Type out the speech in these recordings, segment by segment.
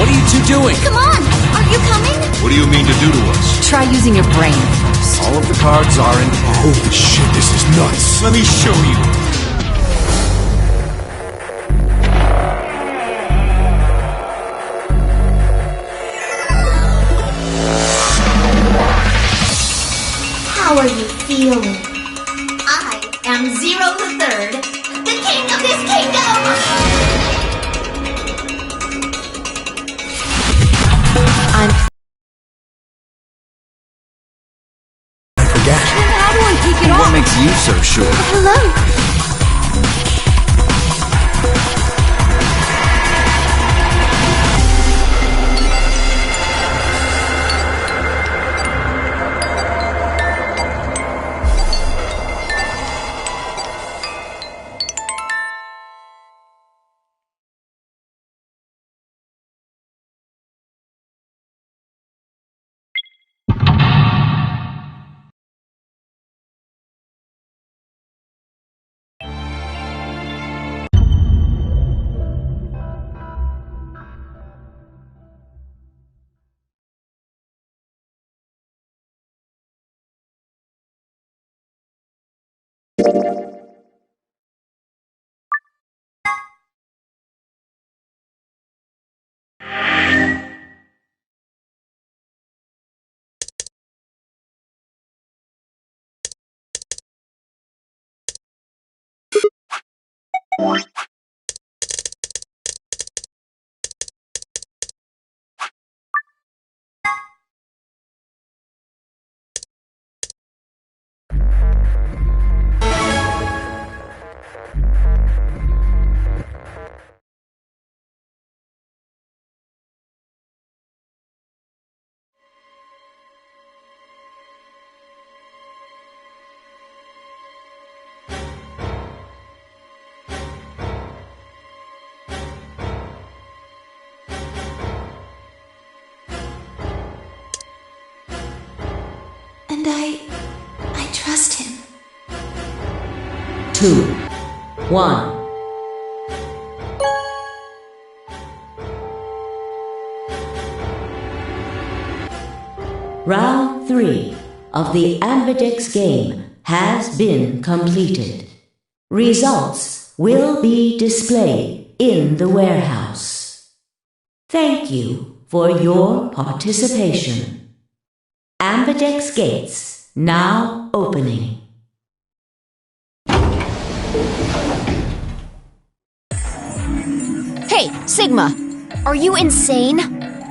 What are you two doing? Come on! Are you coming? What do you mean to do to us? Try using your brain first. All of the cards are in. Holy shit, this is nuts. Let me show you. How are you feeling? I am Zero the Third, the king of this kingdom! How do I take it off? What makes you so sure? Hello? And I trust him. 2, 1. Round 3 of the Ambidex game has been completed. Results will be displayed in the warehouse. Thank you for your participation. Ambidex gates now opening. Hey, Sigma! Are you insane?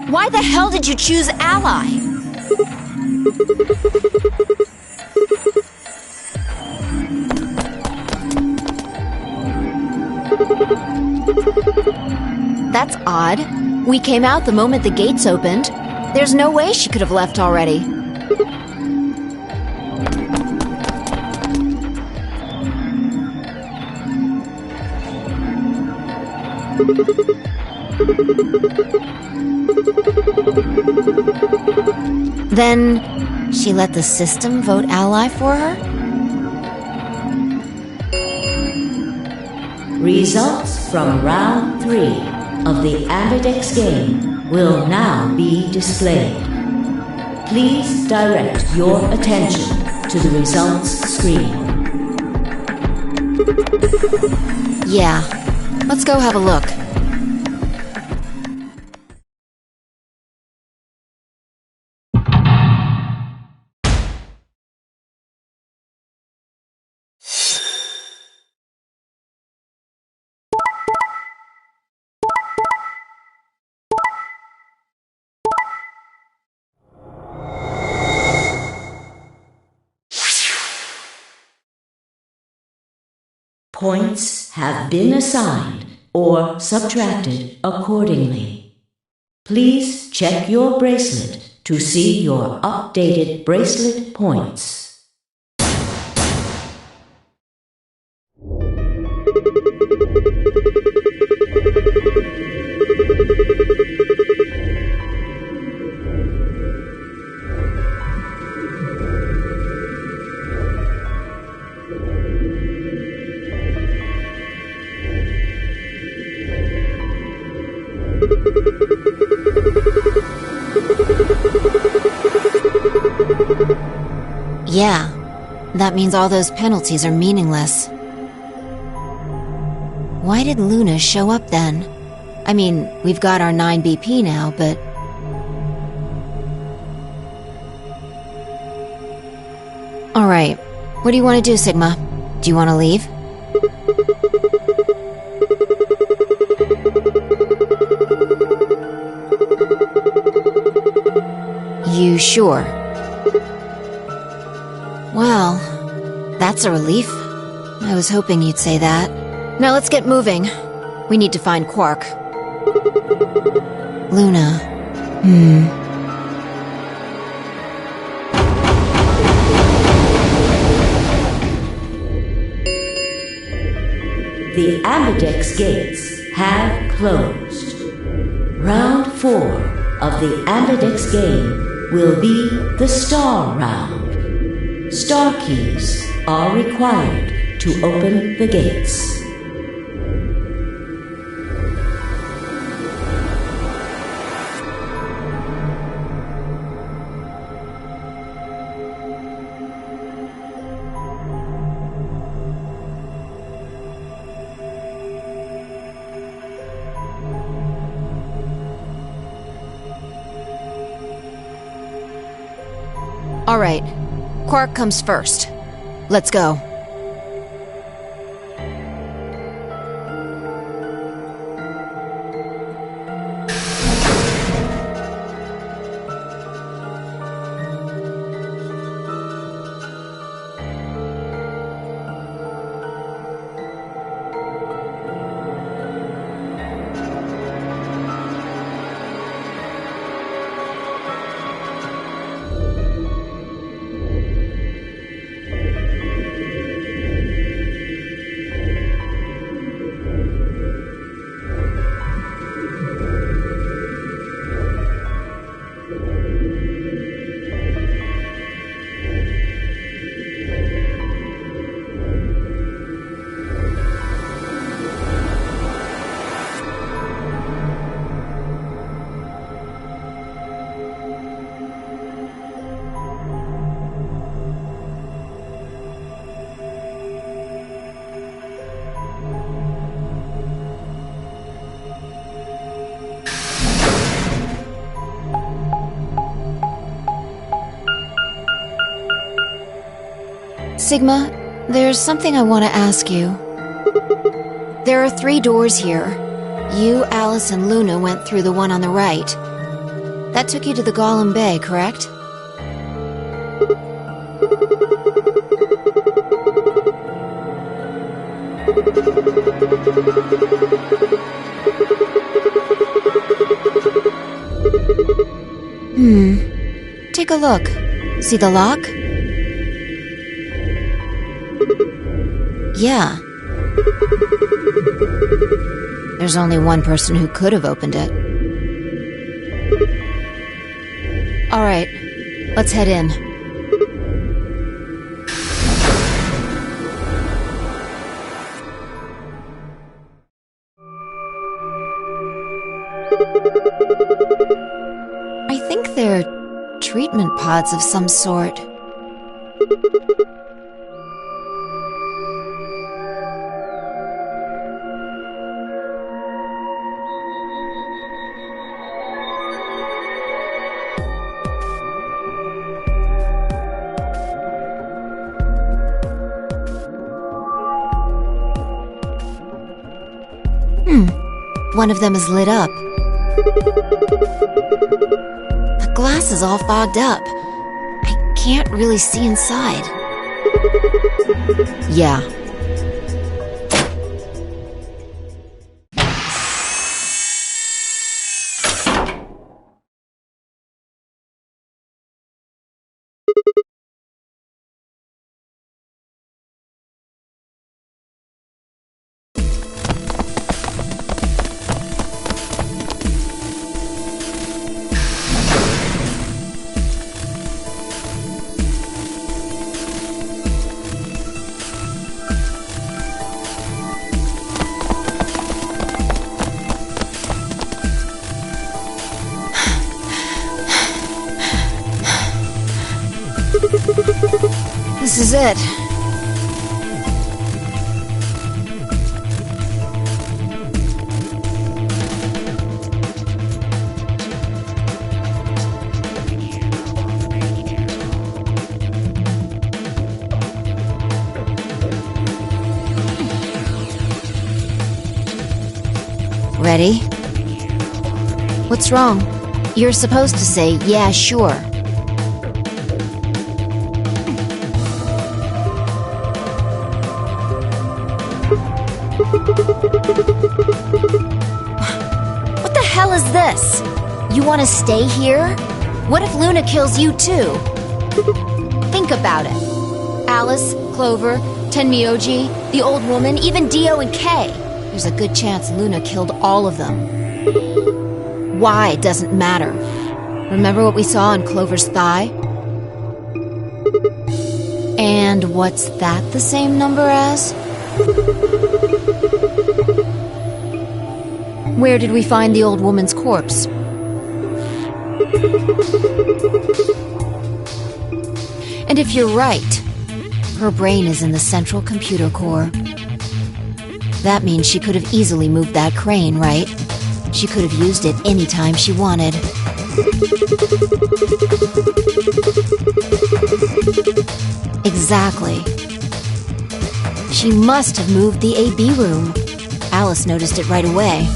Why the hell did you choose Ally? That's odd. We came out the moment the gates opened. There's no way she could have left already. Then, she let the system vote Ally for her? Results from round 3 of the Ambidex game will now be displayed. Please direct your attention to the results screen. Yeah. Let's go have a look. Points have been assigned or subtracted accordingly. Please check your bracelet to see your updated bracelet points. Yeah, that means all those penalties are meaningless. Why did Luna show up then? I mean, we've got our 9 BP now, but... Alright, what do you want to do, Sigma? Do you want to leave? You sure? Well, that's a relief. I was hoping you'd say that. Now let's get moving. We need to find Quark. Luna. The Ambidex gates have closed. Round 4 of the Ambidex game will be the Star Round. Star keys are required to open the gates. Alright, Quark comes first. Let's go. Sigma, there's something I want to ask you. There are 3 doors here. You, Alice, and Luna went through the one on the right. That took you to the Golem Bay, correct? Take a look. See the lock? Yeah. There's only one person who could have opened it. Alright, let's head in. I think they're treatment pods of some sort. One of them is lit up. The glass is all fogged up. I can't really see inside. Yeah. is it. Ready? What's wrong? You're supposed to say, yeah, sure. What the hell is this? You want to stay here? What if Luna kills you too? Think about it. Alice, Clover, Tenmyoji, the old woman, even Dio and Kay. There's a good chance Luna killed all of them. Why doesn't matter. Remember what we saw on Clover's thigh? And what's that the same number as? Where did we find the old woman's corpse? And if you're right, her brain is in the central computer core. That means she could have easily moved that crane, right? She could have used it anytime she wanted. Exactly. She must have moved the AB room. Alice noticed it right away.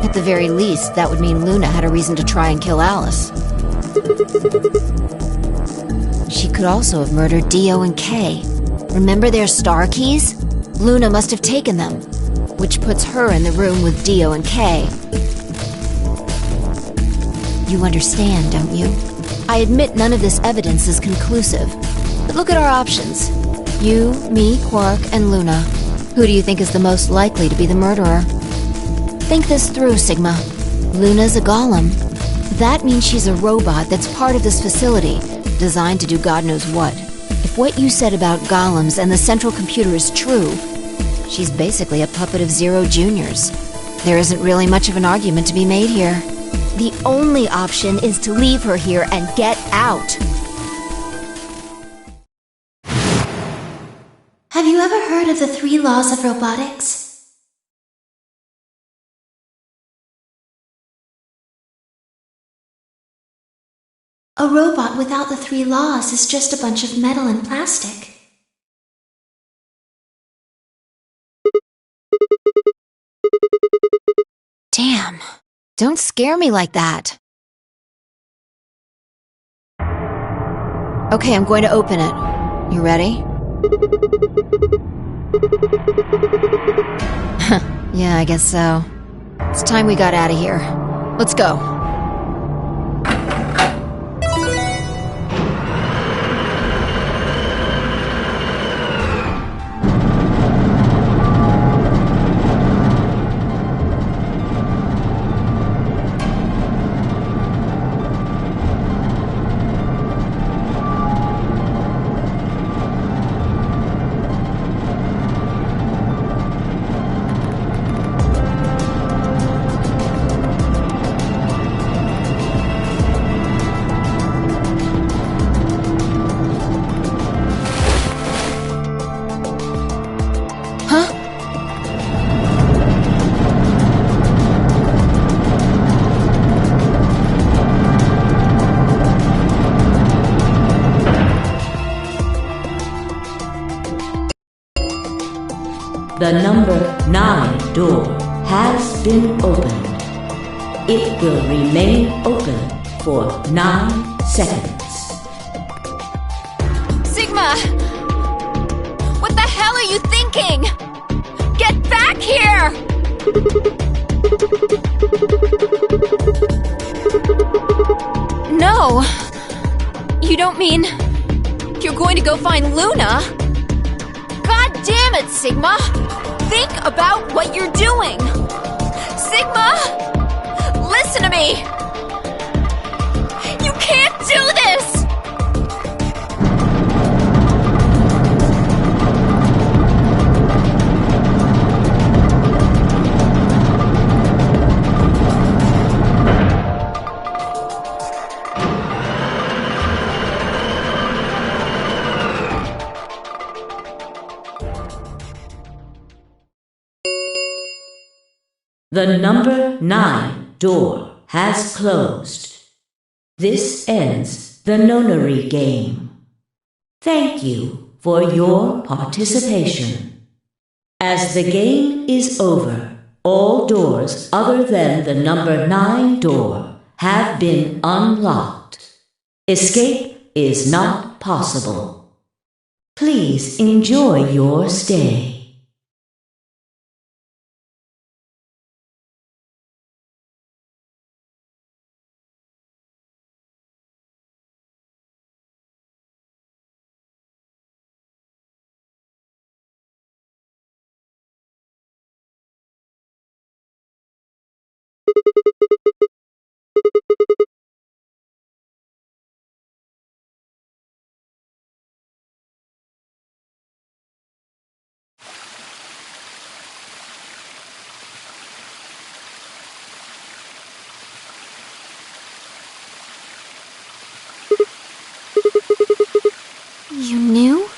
At the very least, that would mean Luna had a reason to try and kill Alice. She could also have murdered Dio and Kay. Remember their star keys? Luna must have taken them, which puts her in the room with Dio and Kay. You understand, don't you? I admit none of this evidence is conclusive, but look at our options. You, me, Quark, and Luna. Who do you think is the most likely to be the murderer? Think this through, Sigma. Luna's a golem. That means she's a robot that's part of this facility, designed to do God knows what. If what you said about golems and the central computer is true, she's basically a puppet of Zero Junior's. There isn't really much of an argument to be made here. The only option is to leave her here and get out. Have you ever heard of the 3 laws of robotics? A robot without the 3 laws is just a bunch of metal and plastic. Damn. Don't scare me like that. Okay, I'm going to open it. You ready? Yeah, I guess so. It's time we got out of here. Let's go. The number 9 door has been opened. It will remain open for 9 seconds. Sigma! What the hell are you thinking? Get back here! No! You don't mean you're going to go find Luna? God damn it, Sigma! Think about what you're doing! Sigma! Listen to me! You can't do this! The number 9 door has closed. This ends the nonary game. Thank you for your participation. As the game is over, all doors other than the number 9 door have been unlocked. Escape is not possible. Please enjoy your stay. You knew?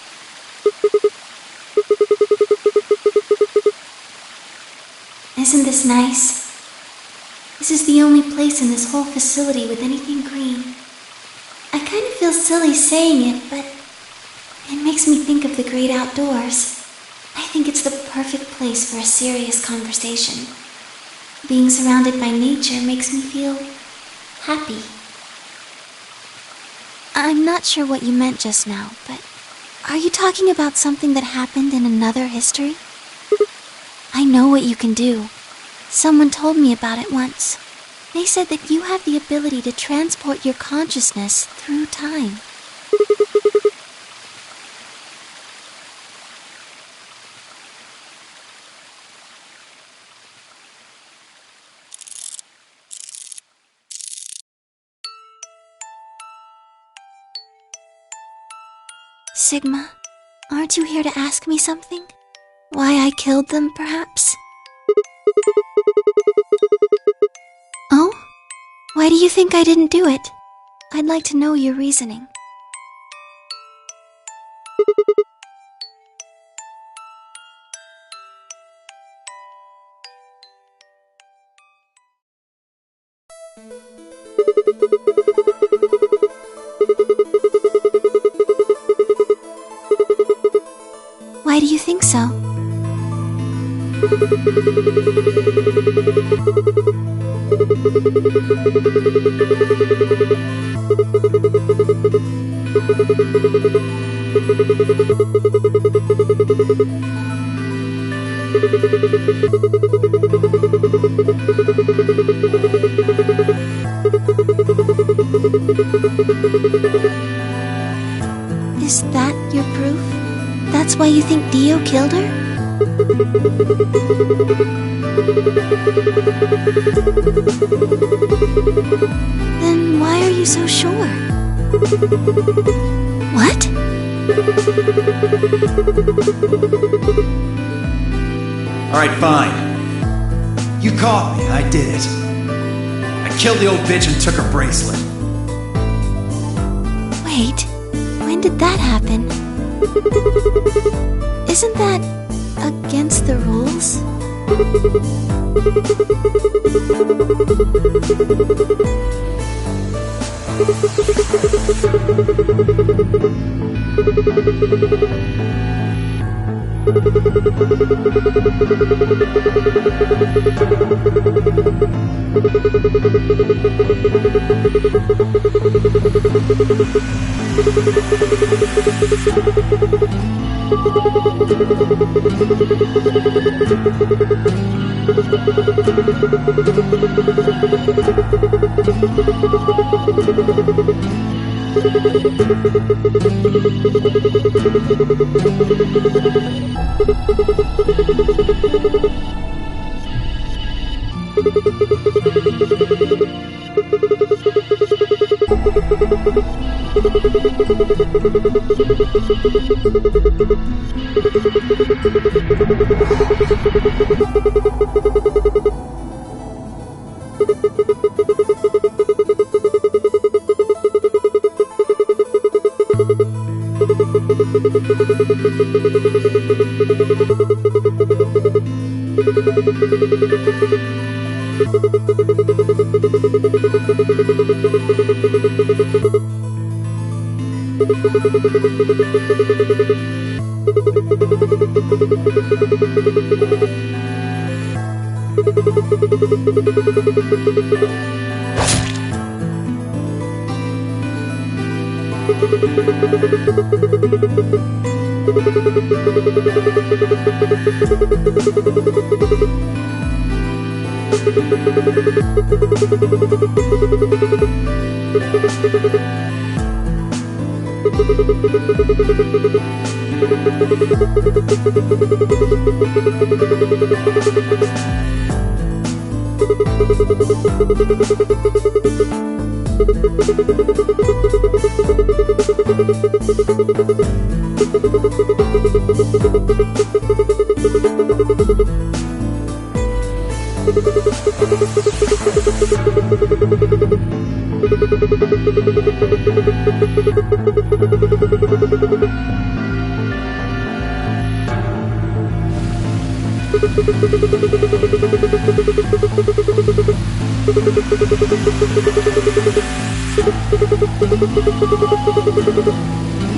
Isn't this nice? This is the only place in this whole facility with anything green. I kind of feel silly saying it, but it makes me think of the great outdoors. I think it's the perfect place for a serious conversation. Being surrounded by nature makes me feel happy. I'm not sure what you meant just now, but are you talking about something that happened in another history? I know what you can do. Someone told me about it once. They said that you have the ability to transport your consciousness through time. Sigma, aren't you here to ask me something? Why I killed them, perhaps? Oh? Why do you think I didn't do it? I'd like to know your reasoning. Why do you think so? Is that your proof? That's why you think Dio killed her? Then why are you so sure? What? Alright, fine. You caught me, I did it. I killed the old bitch and took her bracelet. Wait, when did that happen? Isn't that against the rules?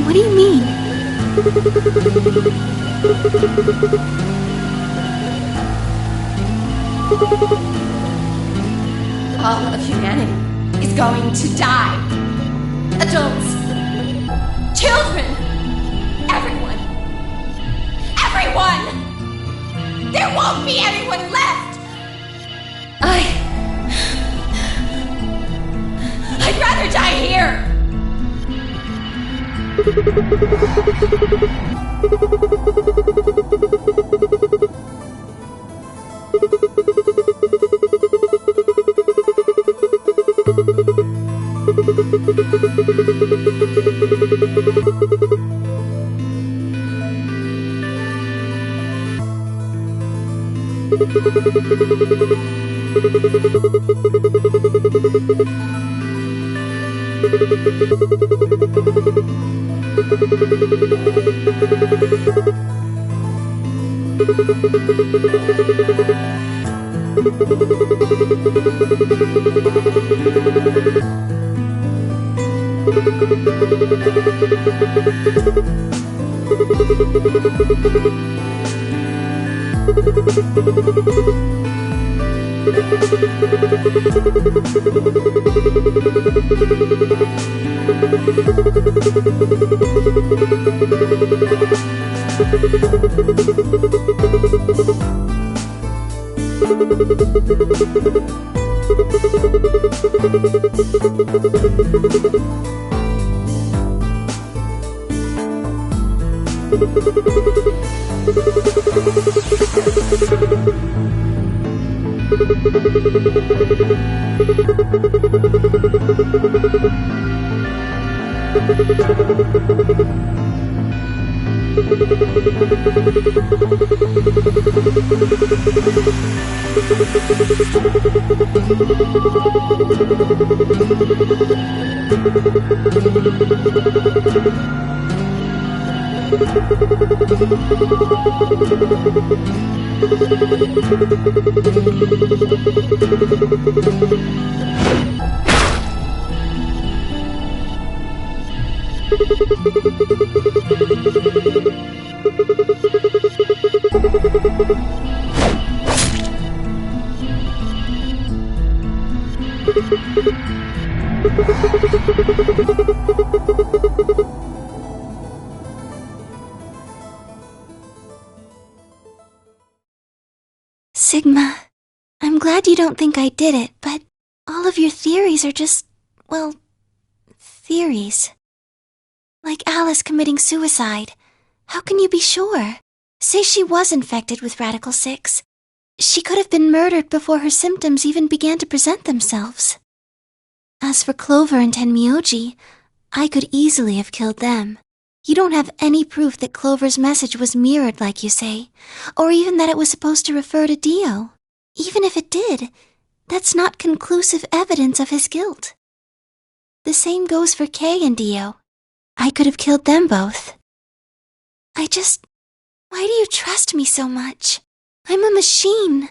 What do you mean? All of humanity is going to die. Adults, children, everyone. Everyone! There won't be anyone left! I'd rather die here! Sigma, I'm glad you don't think I did it, but all of your theories are just, well, theories. Like Alice committing suicide. How can you be sure? Say she was infected with Radical 6. She could have been murdered before her symptoms even began to present themselves. As for Clover and Tenmyoji, I could easily have killed them. You don't have any proof that Clover's message was mirrored like you say, or even that it was supposed to refer to Dio. Even if it did, that's not conclusive evidence of his guilt. The same goes for Kay and Dio. I could have killed them both. Why do you trust me so much? I'm a machine.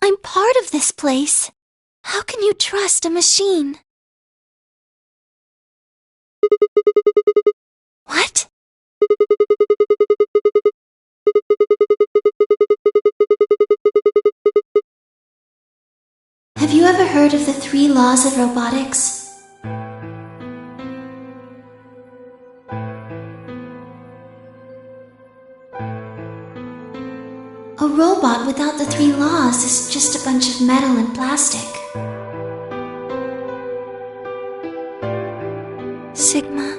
I'm part of this place. How can you trust a machine? What? Have you ever heard of the 3 laws of robotics? A robot without the 3 laws is just a bunch of metal and plastic. Sigma.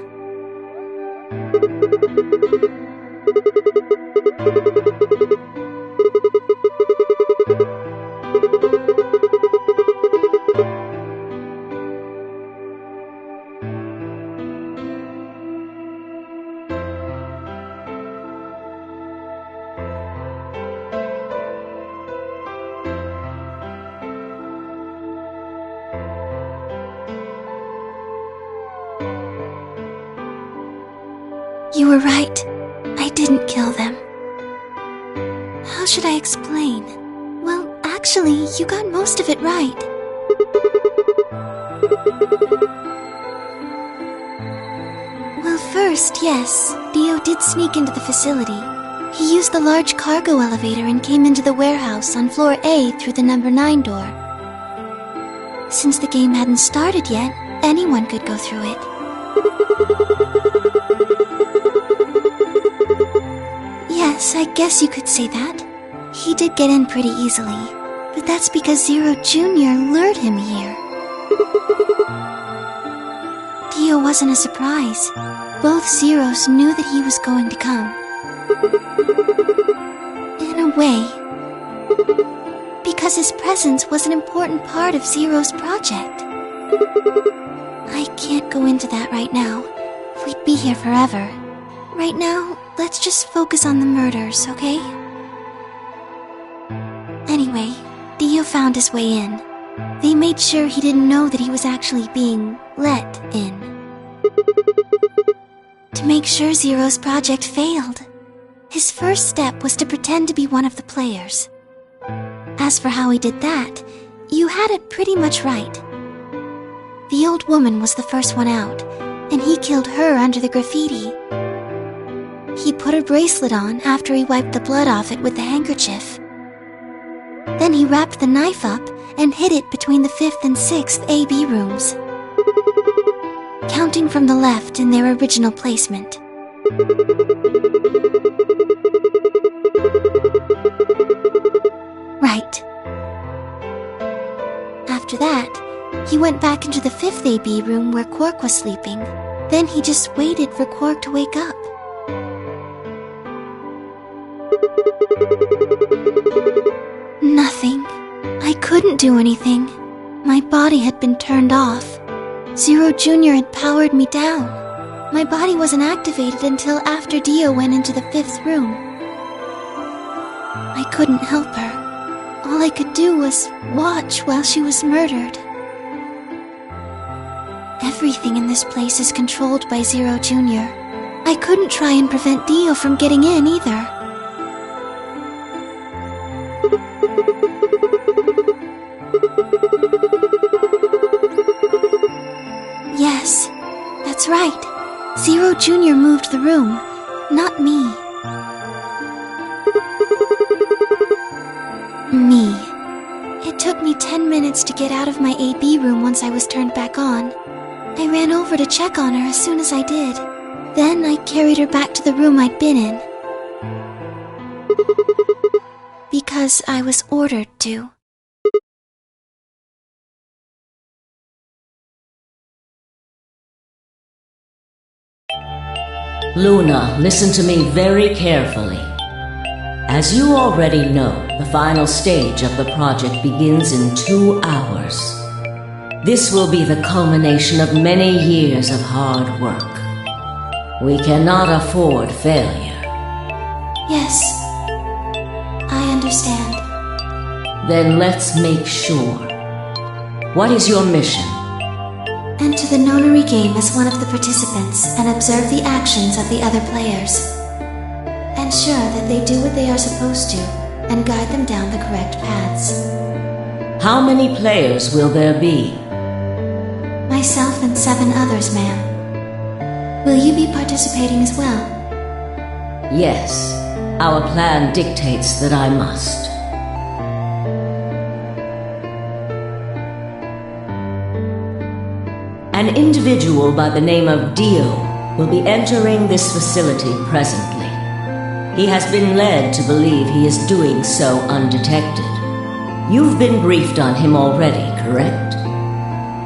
You were right. I didn't kill them. How should I explain? Well, actually, you got most of it right. Well, first, yes, Dio did sneak into the facility. He used the large cargo elevator and came into the warehouse on floor A through the number 9 door. Since the game hadn't started yet, anyone could go through it. Yes, I guess you could say that. He did get in pretty easily, but that's because Zero Jr. lured him here. Dio wasn't a surprise. Both Zeros knew that he was going to come. In a way. Because his presence was an important part of Zero's project. I can't go into that right now. We'd be here forever. Right now, let's just focus on the murders, okay? Anyway, Dio found his way in. They made sure he didn't know that he was actually being let in. To make sure Zero's project failed. His first step was to pretend to be one of the players. As for how he did that, you had it pretty much right. The old woman was the first one out, and he killed her under the graffiti. He put her bracelet on after he wiped the blood off it with the handkerchief. Then he wrapped the knife up and hid it between the 5th and 6th AB rooms, counting from the left in their original placement. Right. After that, he went back into the 5th AB room where Quark was sleeping. Then he just waited for Quark to wake up. Nothing. I couldn't do anything. My body had been turned off. Zero Jr. had powered me down. My body wasn't activated until after Dio went into the 5th room. I couldn't help her. All I could do was watch while she was murdered. Everything in this place is controlled by Zero Jr. I couldn't try and prevent Dio from getting in either. Yes, that's right. Zero Jr. moved the room, not me. Me. It took me 10 minutes to get out of my AB room once I was turned back on. I ran over to check on her as soon as I did. Then I carried her back to the room I'd been in. Because I was ordered to. Luna, listen to me very carefully. As you already know, the final stage of the project begins in 2 hours. This will be the culmination of many years of hard work. We cannot afford failure. Yes, I understand. Then let's make sure. What is your mission? Enter the nonary game as one of the participants and observe the actions of the other players. Ensure that they do what they are supposed to and guide them down the correct paths. How many players will there be? Myself and 7 others, ma'am. Will you be participating as well? Yes, our plan dictates that I must. An individual by the name of Dio will be entering this facility presently. He has been led to believe he is doing so undetected. You've been briefed on him already, correct?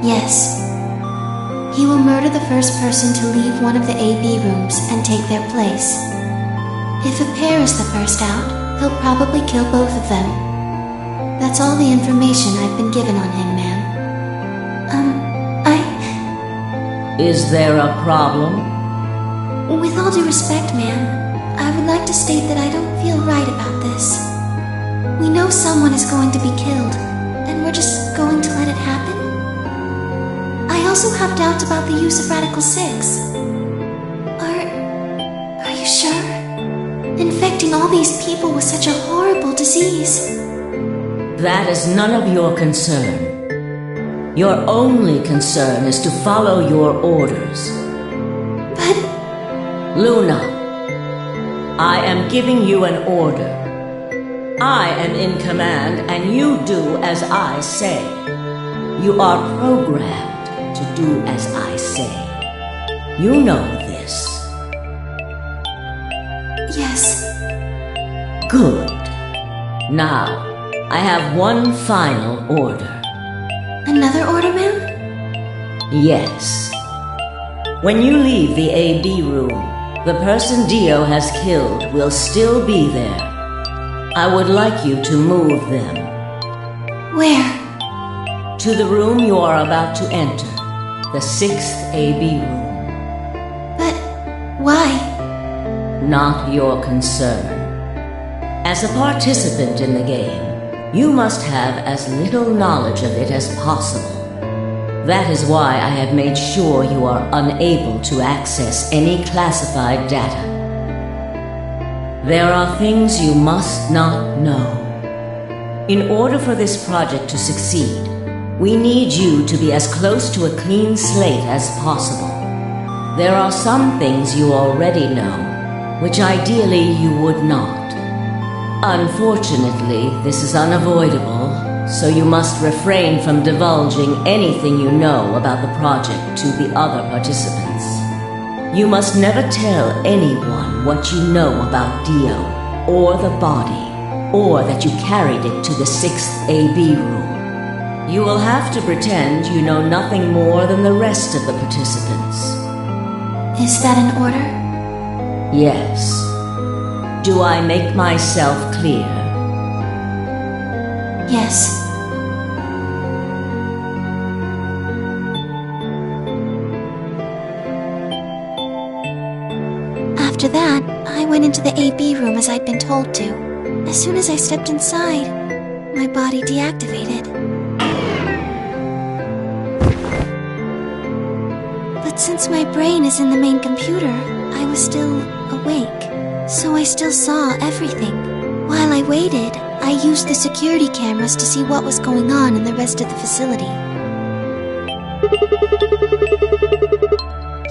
Yes. He will murder the first person to leave one of the AB rooms and take their place. If a pair is the first out, he'll probably kill both of them. That's all the information I've been given on him, ma'am. Is there a problem? With all due respect, ma'am, I would like to state that I don't feel right about this. We know someone is going to be killed, and we're just going to let it happen? I also have doubts about the use of Radical 6. Are you sure? Infecting all these people with such a horrible disease. That is none of your concern. Your only concern is to follow your orders. But... Luna, I am giving you an order. I am in command and you do as I say. You are programmed to do as I say. You know this. Yes. Good. Now, I have one final order. Another order, ma'am? Yes. When you leave the AB room, the person Dio has killed will still be there. I would like you to move them. Where? To the room you are about to enter, the 6th AB room. But why? Not your concern. As a participant in the game, you must have as little knowledge of it as possible. That is why I have made sure you are unable to access any classified data. There are things you must not know. In order for this project to succeed, we need you to be as close to a clean slate as possible. There are some things you already know, which ideally you would not. Unfortunately, this is unavoidable, so you must refrain from divulging anything you know about the project to the other participants. You must never tell anyone what you know about Dio, or the body, or that you carried it to the 6th AB room. You will have to pretend you know nothing more than the rest of the participants. Is that an order? Yes. Do I make myself clear? Yes. After that, I went into the AB room as I'd been told to. As soon as I stepped inside, my body deactivated. But since my brain is in the main computer, I was still awake. So I still saw everything. While I waited, I used the security cameras to see what was going on in the rest of the facility.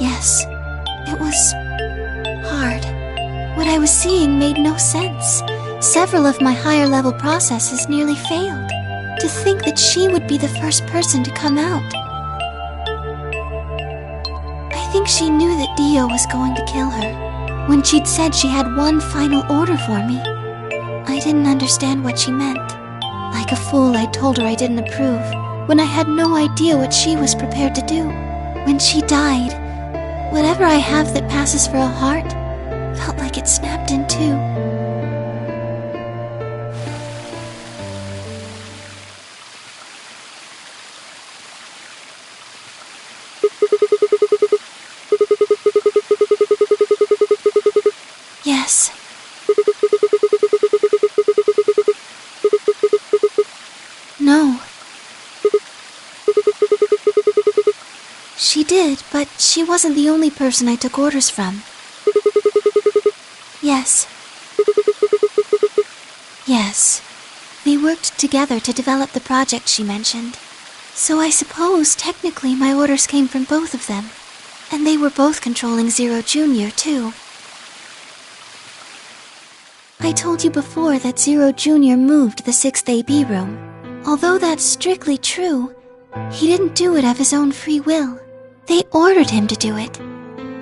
Yes, it was hard. What I was seeing made no sense. Several of my higher level processes nearly failed. To think that she would be the first person to come out. I think she knew that Dio was going to kill her. When she'd said she had one final order for me, I didn't understand what she meant. Like a fool, I told her I didn't approve, when I had no idea what she was prepared to do. When she died, whatever I have that passes for a heart felt like it snapped in two. Yes. No. She did, but she wasn't the only person I took orders from. Yes. Yes. The They worked together to develop the project she mentioned. So I suppose, technically, my orders came from both of them. And they were both controlling Zero Jr., too. I told you before that Zero Jr. moved the 6th AB room. Although that's strictly true, he didn't do it of his own free will. They ordered him to do it.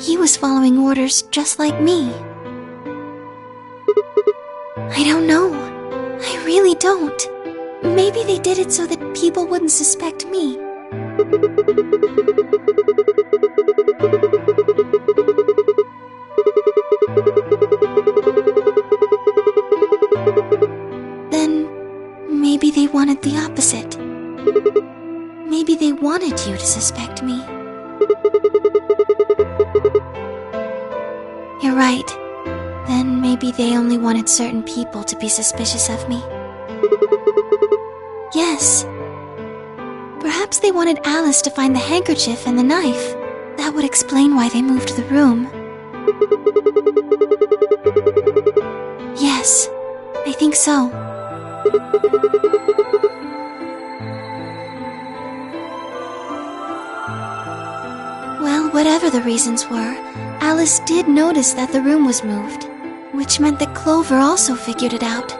He was following orders just like me. I don't know. I really don't. Maybe they did it so that people wouldn't suspect me. Then, maybe they wanted the opposite. Maybe they wanted you to suspect me. You're right. Then maybe they only wanted certain people to be suspicious of me. Yes. Perhaps they wanted Alice to find the handkerchief and the knife. That would explain why they moved the room. Yes, I think so. Well, whatever the reasons were, Alice did notice that the room was moved, which meant that Clover also figured it out.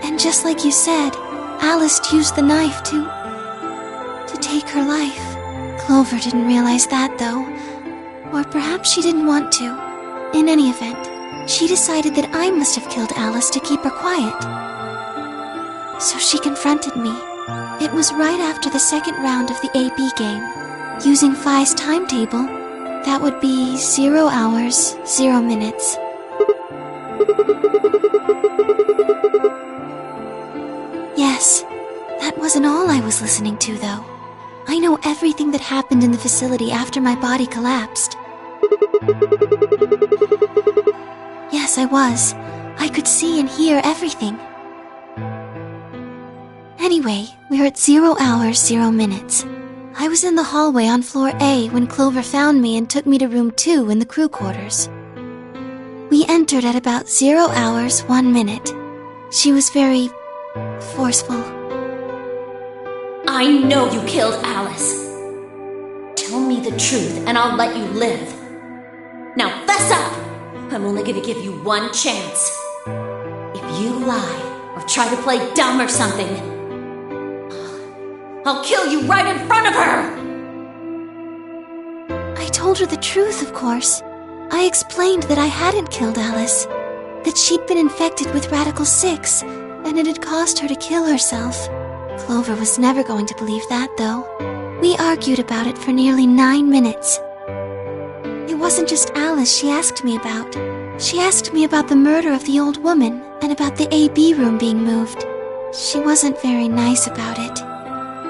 And just like you said, Alice used the knife to take her life. Clover didn't realize that, though. Or perhaps she didn't want to. In any event, she decided that I must have killed Alice to keep her quiet. So she confronted me. It was right after the second round of the AB game. Using Phi's timetable, that would be 0 hours, 0 minutes. Yes, that wasn't all I was listening to, though. I know everything that happened in the facility after my body collapsed. Yes, I was. I could see and hear everything. Anyway, we're at 0 hours, 0 minutes. I was in the hallway on floor A when Clover found me and took me to room 2 in the crew quarters. We entered at about 0 hours, 1 minute. She was very forceful. I know you killed Alice. Tell me the truth and I'll let you live. Now fess up! I'm only gonna give you one chance. If you lie or try to play dumb or something, I'll kill you right in front of her! I told her the truth, of course. I explained that I hadn't killed Alice, that she'd been infected with Radical 6, and it had caused her to kill herself. Clover was never going to believe that, though. We argued about it for nearly 9 minutes. It wasn't just Alice she asked me about. She asked me about the murder of the old woman and about the AB room being moved. She wasn't very nice about it,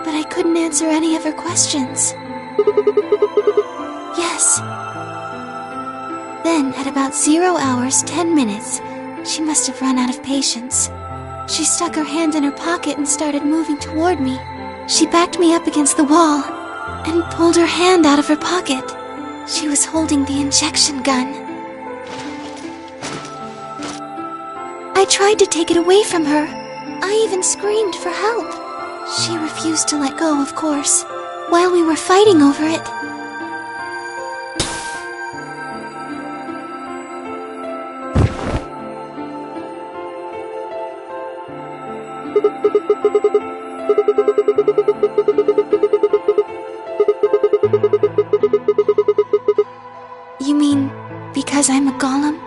but I couldn't answer any of her questions. Yes. Then, at about 0 hours, 10 minutes, she must have run out of patience. She stuck her hand in her pocket and started moving toward me. She backed me up against the wall and pulled her hand out of her pocket. She was holding the injection gun. I tried to take it away from her. I even screamed for help. She refused to let go, of course, while we were fighting over it. You mean because I'm a golem?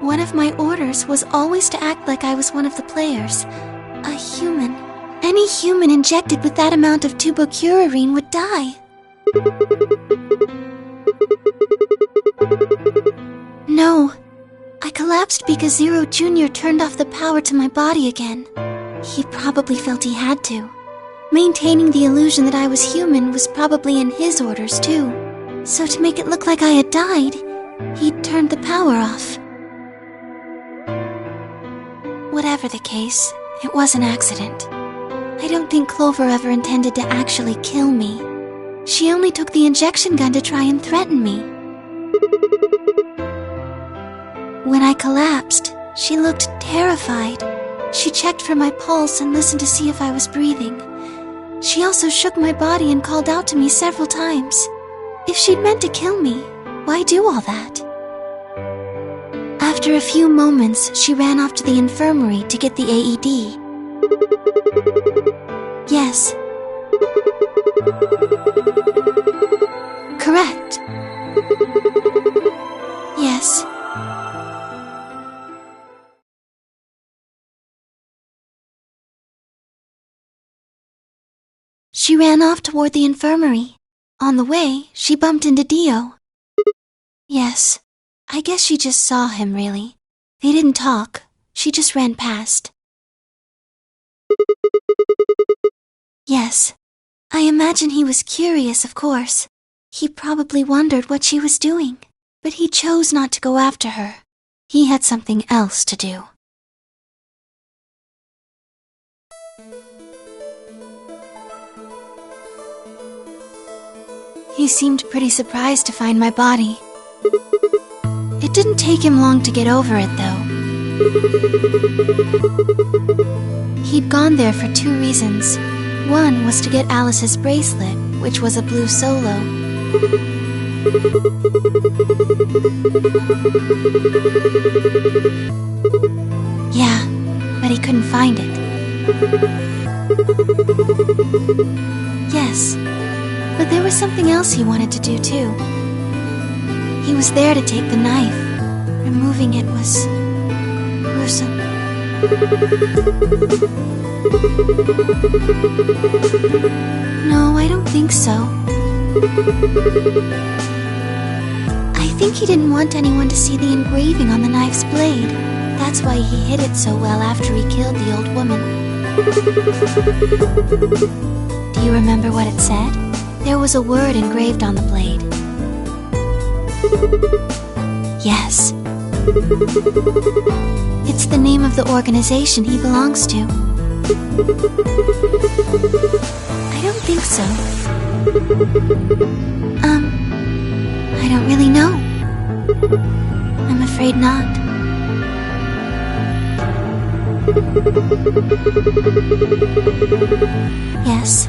One of my orders was always to act like I was one of the players, a human. Any human injected with that amount of tubocurarine would die. No, I collapsed because Zero Jr. turned off the power to my body again. He probably felt he had to. Maintaining the illusion that I was human was probably in his orders too. So to make it look like I had died, he'd turned the power off. Whatever the case, it was an accident. I don't think Clover ever intended to actually kill me. She only took the injection gun to try and threaten me. When I collapsed, she looked terrified. She checked for my pulse and listened to see if I was breathing. She also shook my body and called out to me several times. If she'd meant to kill me, why do all that? After a few moments, she ran off to the infirmary to get the AED. Yes. Correct. Yes. She ran off toward the infirmary. On the way, she bumped into Dio. Yes. I guess she just saw him, really. They didn't talk. She just ran past. Yes. I imagine he was curious, of course. He probably wondered what she was doing, but he chose not to go after her. He had something else to do. He seemed pretty surprised to find my body. It didn't take him long to get over it, though. He'd gone there for 2 reasons. One was to get Alice's bracelet, which was a blue solo. Yeah, but he couldn't find it. Yes, but there was something else he wanted to do, too. He was there to take the knife. Removing it was gruesome. No, I don't think so. I think he didn't want anyone to see the engraving on the knife's blade. That's why he hid it so well after he killed the old woman. Do you remember what it said? There was a word engraved on the blade. Yes. It's the name of the organization he belongs to. I don't think so. I don't really know. I'm afraid not. Yes.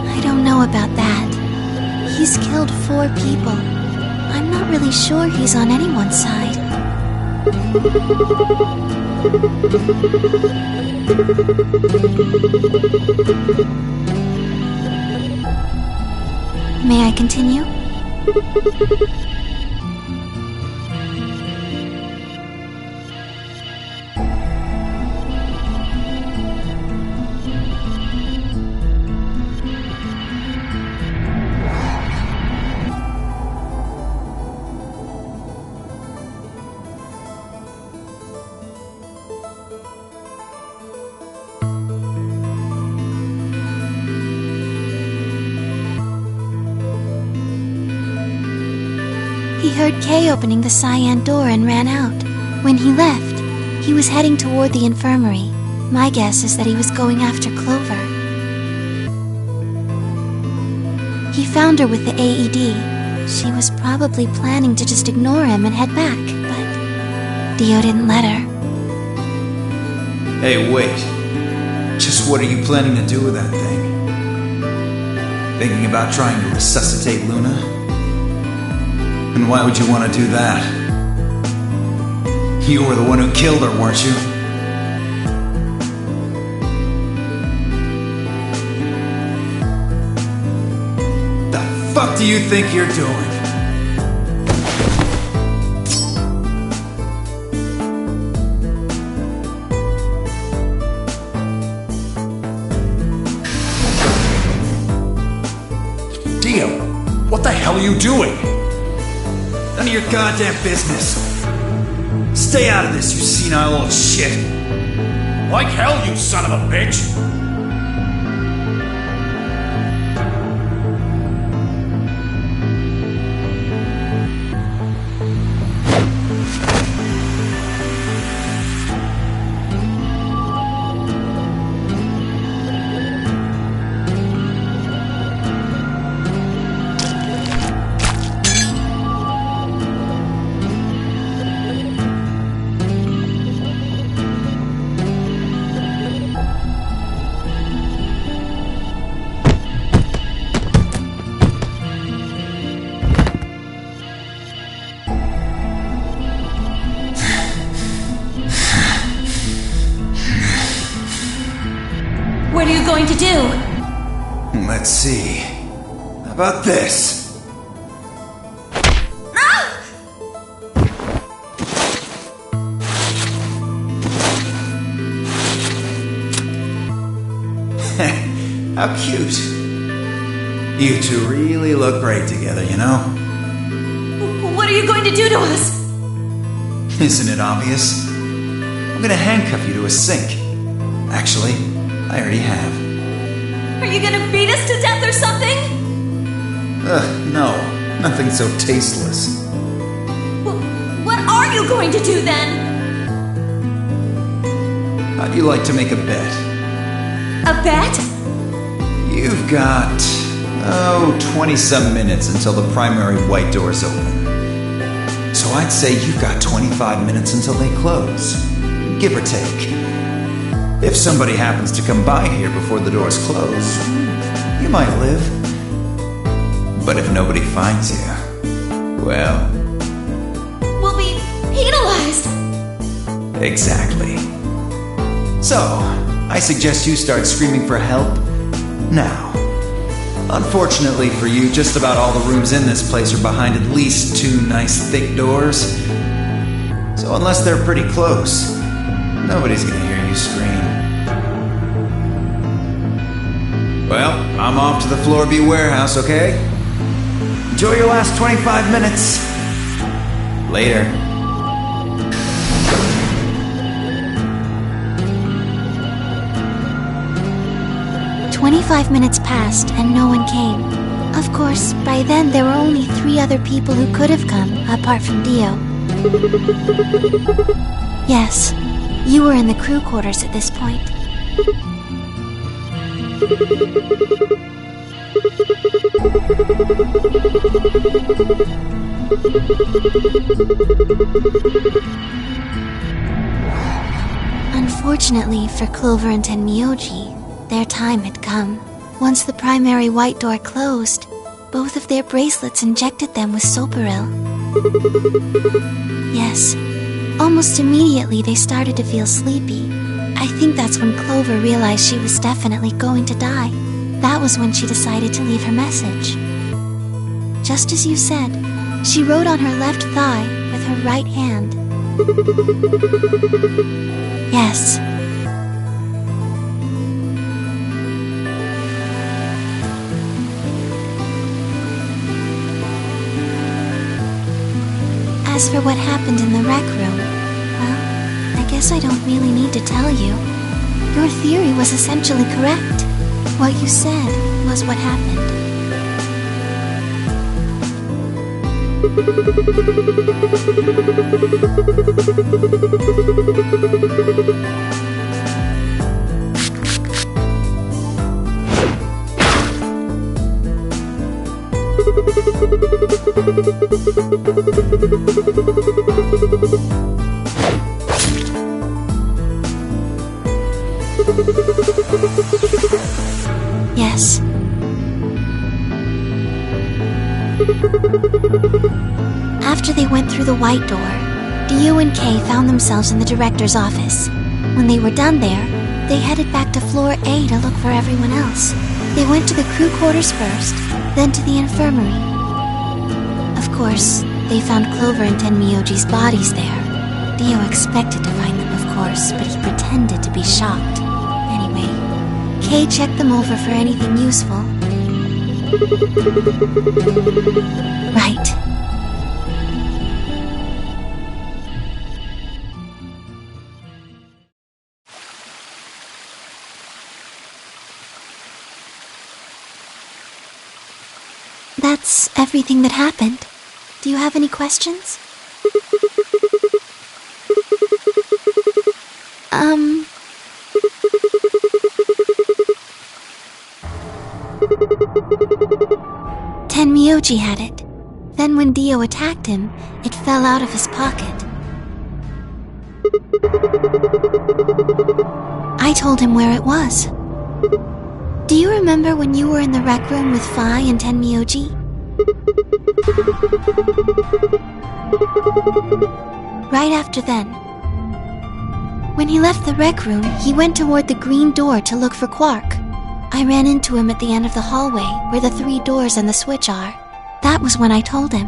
I don't know about that. He's killed 4 people. I'm not really sure he's on anyone's side. May I continue? He heard Kay opening the cyan door and ran out. When he left, he was heading toward the infirmary. My guess is that he was going after Clover. He found her with the AED. She was probably planning to just ignore him and head back, but Dio didn't let her. Hey, wait. Just what are you planning to do with that thing? Thinking about trying to resuscitate Luna? And why would you want to do that? You were the one who killed her, weren't you? The fuck do you think you're doing? Dio, what the hell are you doing? None of your goddamn business. Stay out of this, you senile old shit. Like hell, you son of a bitch! are you going to do? Let's see. How about this? How cute. You two really look great together, you know? What are you going to do to us? Isn't it obvious? I'm gonna handcuff you to a sink. Actually, I already have. Are you gonna beat us to death or something? No. Nothing so tasteless. What are you going to do then? How'd you like to make a bet? A bet? You've got, 20-some minutes until the primary white doors open. So I'd say you've got 25 minutes until they close, give or take. If somebody happens to come by here before the doors close, you might live. But if nobody finds you, well... We'll be penalized! Exactly. So, I suggest you start screaming for help now. Unfortunately for you, just about all the rooms in this place are behind at least 2 nice thick doors. So unless they're pretty close, nobody's gonna hear you scream. Well, I'm off to the Floor B warehouse, okay? Enjoy your last 25 minutes. Later. 25 minutes passed and no one came. Of course, by then there were only 3 other people who could have come, apart from Dio. Yes, you were in the crew quarters at this point. Unfortunately for Clover and Tenmyoji, their time had come. Once the primary white door closed, both of their bracelets injected them with Soparil. Yes, almost immediately they started to feel sleepy. I think that's when Clover realized she was definitely going to die. That was when she decided to leave her message. Just as you said, she wrote on her left thigh with her right hand. Yes. As for what happened in the rec room, well, I guess I don't really need to tell you. Your theory was essentially correct. What you said was what happened. Yes. After they went through the white door, Dio and Kay found themselves in the director's office. When they were done there, they headed back to floor A to look for everyone else. They went to the crew quarters first, then to the infirmary. Of course, they found Clover and Tenmyoji's bodies there. Dio expected to find them, of course, but he pretended to be shocked. Anyway, Kay checked them over for anything useful. Right. That's everything that happened. Do you have any questions? 'Tenmyoji had it. Then when Dio attacked him, it fell out of his pocket. I told him where it was. Do you remember when you were in the rec room with Phi and Tenmyoji? Right after then. When he left the rec room, he went toward the green door to look for Quark. I ran into him at the end of the hallway where the 3 doors and the switch are. That was when I told him.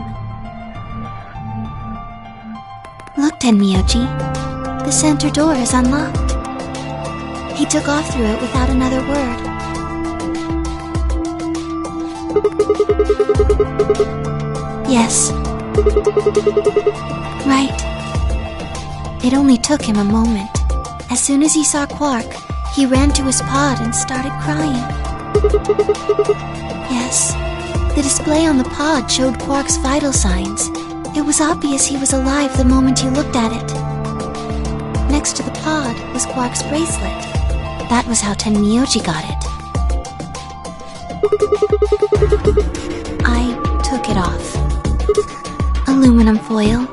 Look, Tenmyoji. The center door is unlocked. He took off through it without another word. Yes. Right. It only took him a moment. As soon as he saw Quark, he ran to his pod and started crying. Yes. The display on the pod showed Quark's vital signs. It was obvious he was alive the moment he looked at it. Next to the pod was Quark's bracelet. That was how Tenmyoji got it. I took it off. Aluminum foil.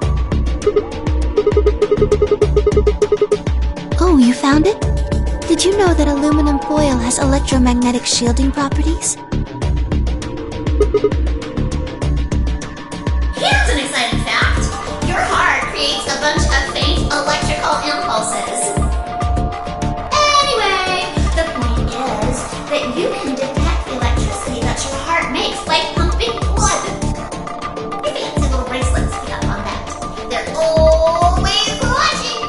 Oh, you found it? Did you know that aluminum foil has electromagnetic shielding properties? Here's an exciting fact. Your heart creates a bunch of faint electrical impulses. Anyway, the point is that you can detect the electricity that your heart makes by pumping blood. Your fancy little bracelets pick up on that. They're always watching.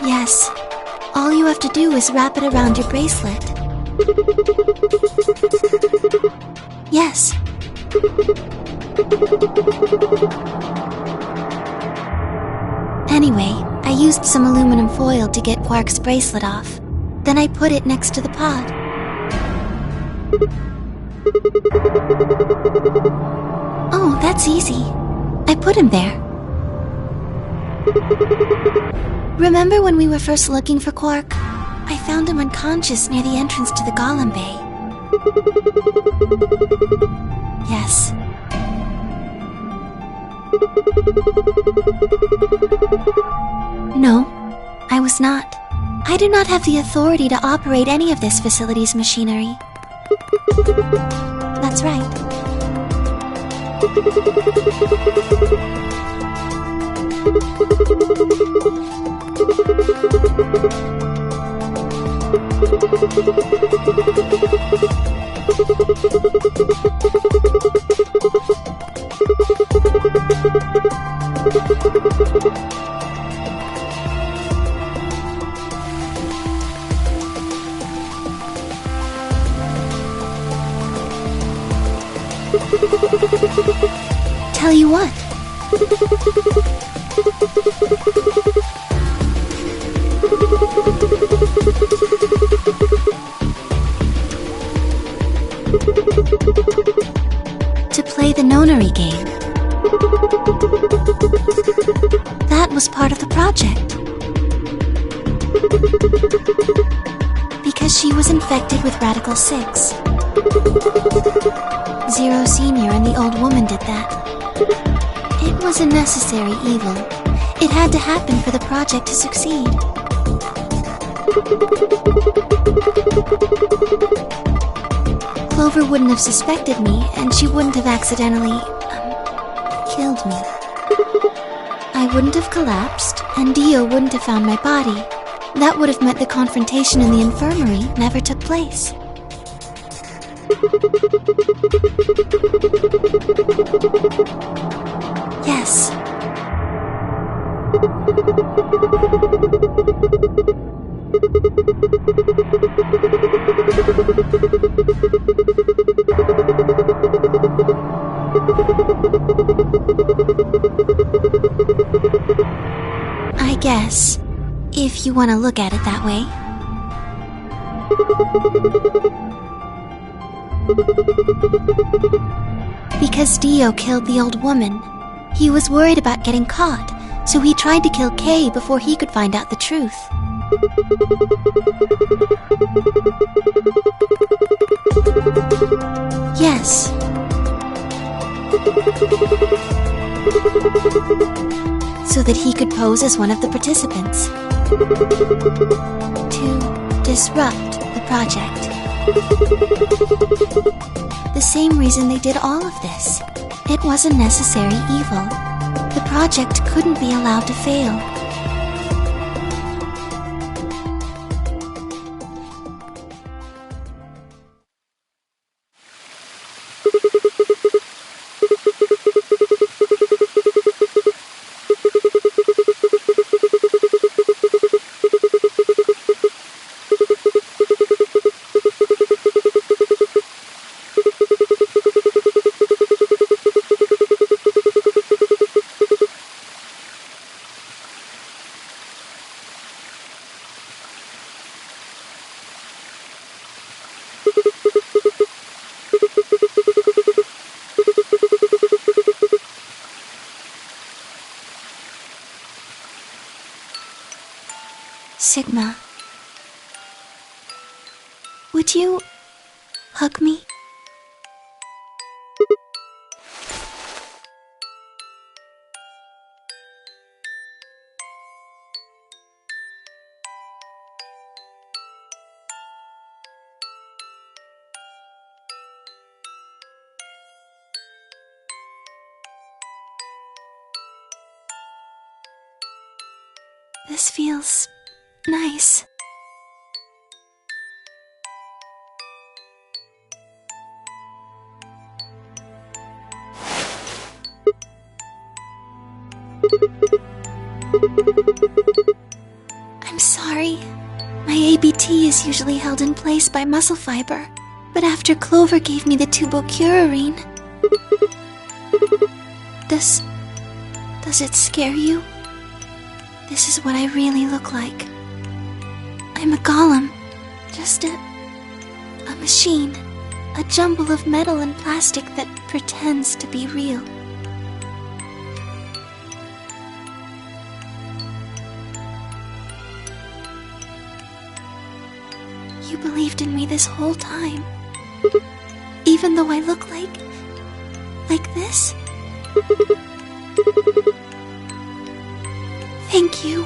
Yes. All you have to do is wrap it around your bracelet. Yes. Anyway, I used some aluminum foil to get Quark's bracelet off. Then I put it next to the pod. Oh, that's easy. I put him there. Remember when we were first looking for Quark? I found him unconscious near the entrance to the Golem Bay. Yes. No, I was not. I do not have the authority to operate any of this facility's machinery. That's right. Tell you what. To play the nonary game. That was part of the project. Because she was infected with Radical 6. Zero Senior and the old woman did that. It was a necessary evil. It had to happen for the project to succeed. Clover wouldn't have suspected me, and she wouldn't have accidentally, killed me. I wouldn't have collapsed, and Dio wouldn't have found my body. That would have meant the confrontation in the infirmary never took place. Yes. I guess, if you want to look at it that way. Because Dio killed the old woman, he was worried about getting caught, so he tried to kill Kay before he could find out the truth. Yes. So that he could pose as one of the participants. To disrupt the project. The same reason they did all of this. It was a necessary evil. The project couldn't be allowed to fail. Sigma, would you hug me? This feels nice. I'm sorry. My ABT is usually held in place by muscle fiber, but after Clover gave me the tubocurarine... Does it scare you? This is what I really look like. I'm a golem. Just a machine. A jumble of metal and plastic that pretends to be real. You believed in me this whole time. Even though I look like this? Thank you.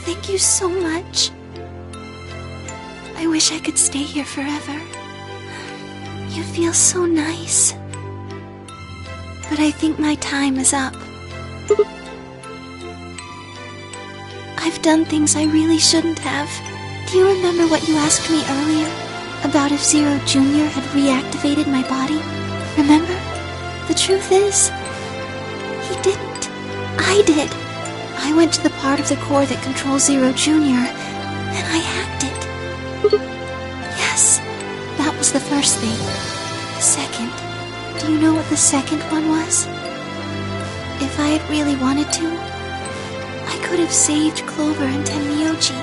Thank you so much. I wish I could stay here forever. You feel so nice. But I think my time is up. I've done things I really shouldn't have. Do you remember what you asked me earlier? About if Zero Jr. had reactivated my body? Remember? The truth is, he didn't. I did. I went to the part of the core that controls Zero Jr., and I hacked it. Yes, that was the first thing. The second. Do you know what the second one was? If I had really wanted to, I could have saved Clover and Tenmyoji.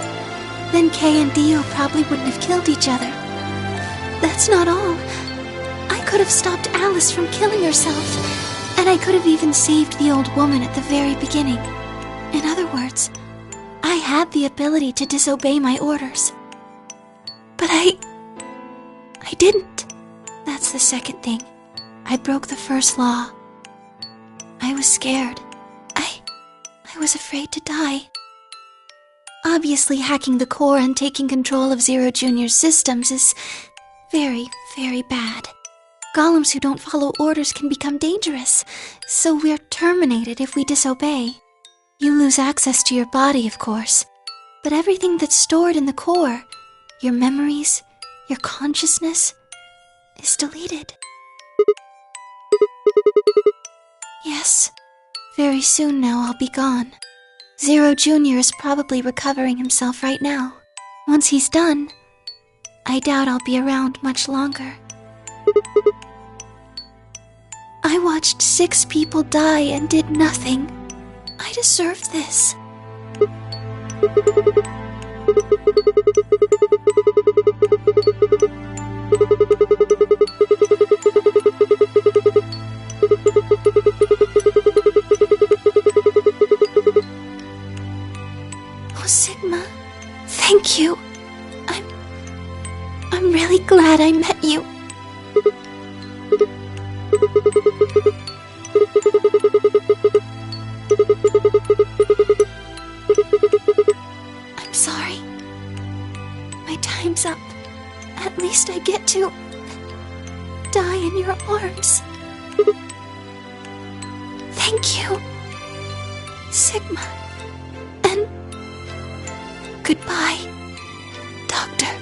Then Kei and Dio probably wouldn't have killed each other. That's not all. I could have stopped Alice from killing herself, and I could have even saved the old woman at the very beginning. In other words, I had the ability to disobey my orders. But I didn't. That's the second thing. I broke the first law. I was scared. I was afraid to die. Obviously, hacking the core and taking control of Zero Jr.'s systems is very, very bad. Golems who don't follow orders can become dangerous, so we're terminated if we disobey. You lose access to your body, of course, but everything that's stored in the core, your memories, your consciousness, is deleted. Yes, very soon now I'll be gone. Zero Jr. is probably recovering himself right now. Once he's done, I doubt I'll be around much longer. I watched 6 people die and did nothing. I deserve this. Oh, Sigma, thank you. I'm really glad I met you. I'm sorry. My time's up. At least I get to die in your arms. Thank you. Sigma. And goodbye, Doctor.